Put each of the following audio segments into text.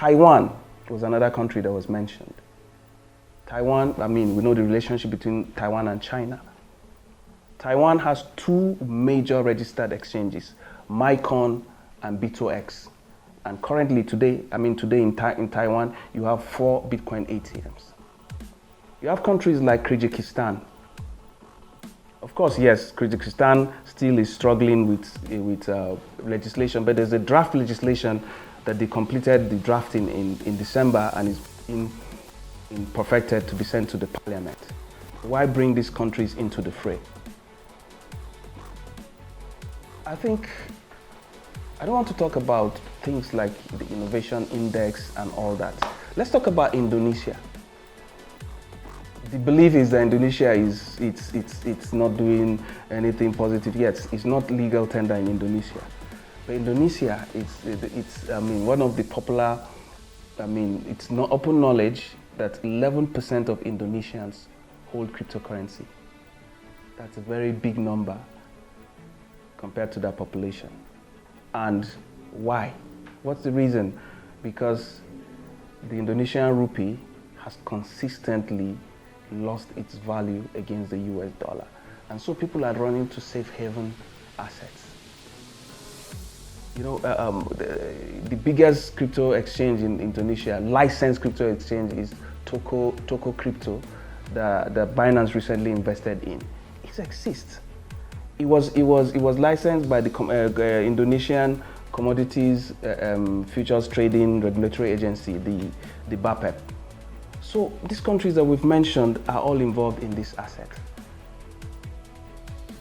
Taiwan was another country that was mentioned. Taiwan, I mean, we know the relationship between Taiwan and China. Taiwan has two major registered exchanges, Mycon and BitoX. And currently today in Taiwan, you have 4 Bitcoin ATMs. You have countries like Kyrgyzstan. Of course, yes, Kyrgyzstan still is struggling with legislation, but there's a draft legislation that they completed the drafting in December and is in perfected to be sent to the parliament. Why bring these countries into the fray? I don't want to talk about things like the innovation index and all that. Let's talk about Indonesia. The belief is that Indonesia it's not doing anything positive yet. It's not legal tender in Indonesia. But Indonesia, it's one of the popular, it's not open knowledge that 11% of Indonesians hold cryptocurrency. That's a very big number compared to that population. And why? What's the reason? Because the Indonesian rupee has consistently lost its value against the US dollar. And so people are running to safe haven assets. You know, the biggest crypto exchange in Indonesia, licensed crypto exchange, is Toko Crypto, that Binance recently invested in. It exists. It was licensed by the Indonesian Commodities Futures Trading Regulatory Agency, the BAPEP. So these countries that we've mentioned are all involved in this asset.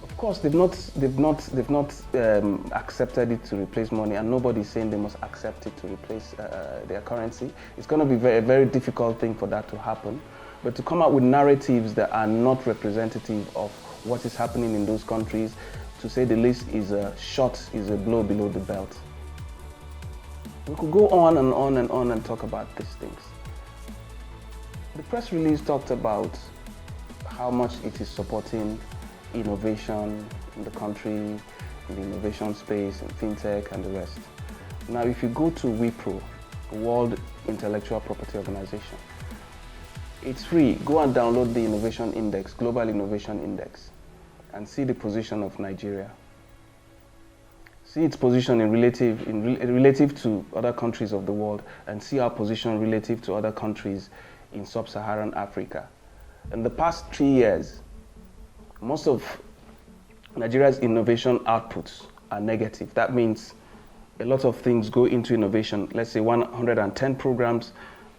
Of course, they've not accepted it to replace money, and nobody's saying they must accept it to replace their currency. It's going to be a very difficult thing for that to happen. But to come out with narratives that are not representative of what is happening in those countries, to say the least, is a blow below the belt. We could go on and on and on and talk about these things. The press release talked about how much it is supporting innovation in the country, in the innovation space, in fintech and the rest. Now, if you go to WIPRO, the World Intellectual Property Organization, it's free. Go and download the Innovation Index, Global Innovation Index, and see the position of Nigeria. See its position relative to other countries of the world, and see our position relative to other countries in sub-Saharan Africa. In the past 3 years, most of Nigeria's innovation outputs are negative. That means a lot of things go into innovation. Let's say 110 programs,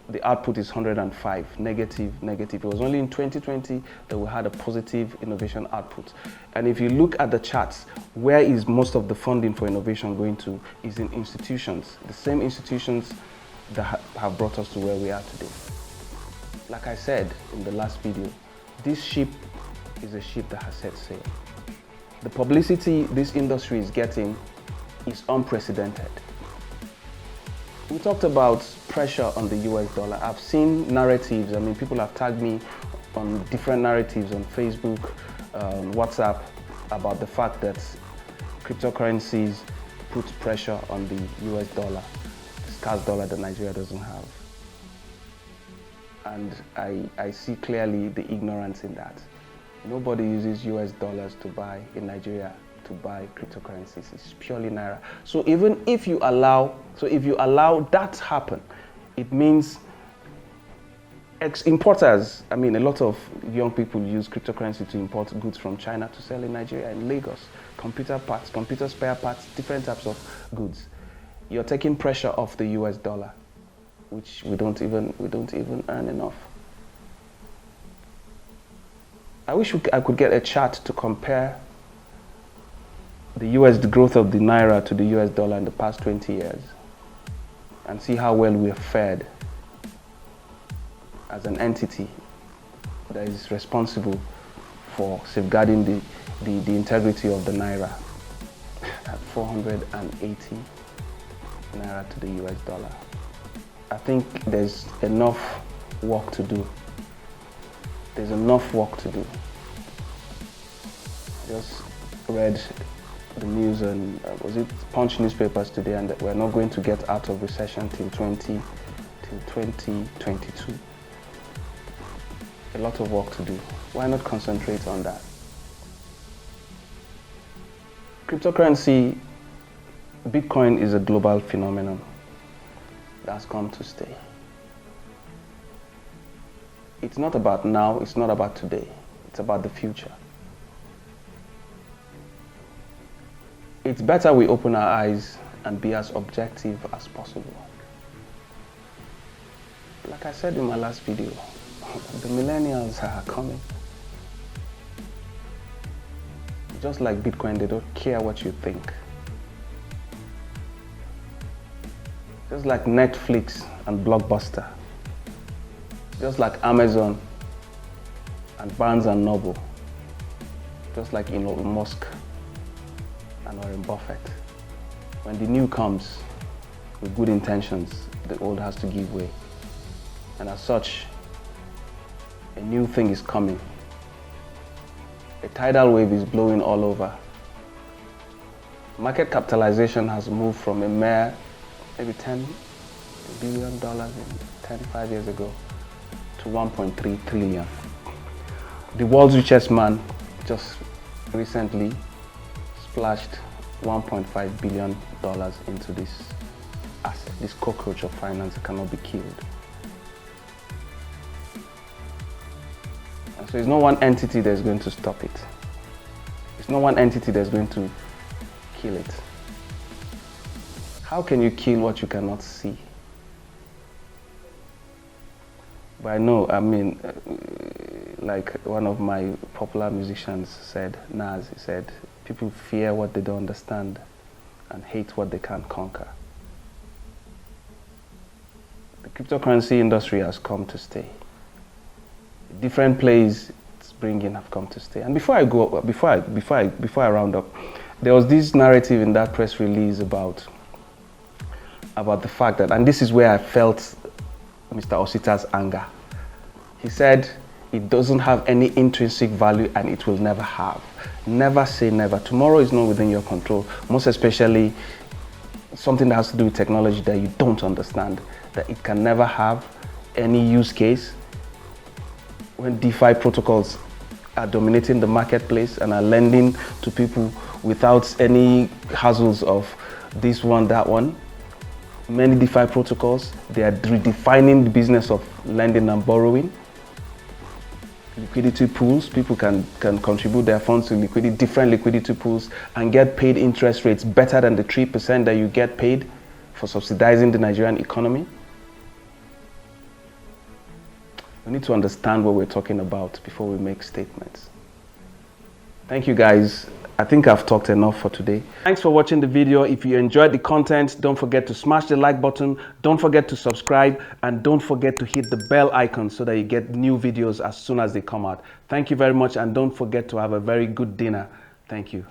the output is 105, negative. It was only in 2020 that we had a positive innovation output. And if you look at the charts, where is most of the funding for innovation going to? Is in institutions, the same institutions that have brought us to where we are today. Like I said in the last video, this ship is a ship that has set sail. The publicity this industry is getting is unprecedented. We talked about pressure on the US dollar. I've seen narratives, people have tagged me on different narratives on Facebook, WhatsApp, about the fact that cryptocurrencies put pressure on the US dollar, the scarce dollar that Nigeria doesn't have. And I see clearly the ignorance in that. Nobody uses US dollars to buy in Nigeria, to buy cryptocurrencies. It's purely Naira. So even if you allow that to happen, it means importers, a lot of young people use cryptocurrency to import goods from China to sell in Nigeria, in Lagos. Computer parts, computer spare parts, different types of goods. You're taking pressure off the US dollar, which we don't even earn enough. I wish I could get a chart to compare the growth of the Naira to the US dollar in the past 20 years and see how well we have fared as an entity that is responsible for safeguarding the integrity of the Naira at 480 Naira to the US dollar. I think there's enough work to do. There's enough work to do. I just read the news and was it Punch newspapers today, and that we're not going to get out of recession till 2022. in 2022. A lot of work to do. Why not concentrate on that? Cryptocurrency, Bitcoin is a global phenomenon that's come to stay. It's not about now, it's not about today, it's about the future. It's better we open our eyes and be as objective as possible. Like I said in my last video, the millennials are coming. Just like Bitcoin, they don't care what you think. Just like Netflix and Blockbuster. Just like Amazon and Barnes and Noble. Just like Elon Musk and Warren Buffett. When the new comes with good intentions, the old has to give way. And as such, a new thing is coming. A tidal wave is blowing all over. Market capitalization has moved from a mere maybe $10 billion 5 years ago to 1.3 trillion. The world's richest man just recently splashed $1.5 billion into this asset, this cockroach of finance that cannot be killed. And so it's not one entity that's going to stop it. It's not one entity that's going to kill it. How can you kill what you cannot see? But I know, like one of my popular musicians said, Nas, he said, people fear what they don't understand and hate what they can't conquer. The cryptocurrency industry has come to stay. Different plays it's bringing have come to stay. And before I round up, there was this narrative in that press release about the fact that, and this is where I felt Mr. Osita's anger. He said it doesn't have any intrinsic value and it will never have. Never say never. Tomorrow is not within your control, most especially something that has to do with technology that you don't understand, that it can never have any use case. When DeFi protocols are dominating the marketplace and are lending to people without any hassles of this one, that one, many DeFi protocols, they are redefining the business of lending and borrowing. Liquidity pools, people can contribute their funds to different liquidity pools and get paid interest rates better than the 3% that you get paid for subsidizing the Nigerian economy. We need to understand what we're talking about before we make statements. Thank you guys. I think I've talked enough for today. Thanks for watching the video. If you enjoyed the content, don't forget to smash the like button, don't forget to subscribe, and don't forget to hit the bell icon so that you get new videos as soon as they come out. Thank you very much, and don't forget to have a very good dinner. Thank you.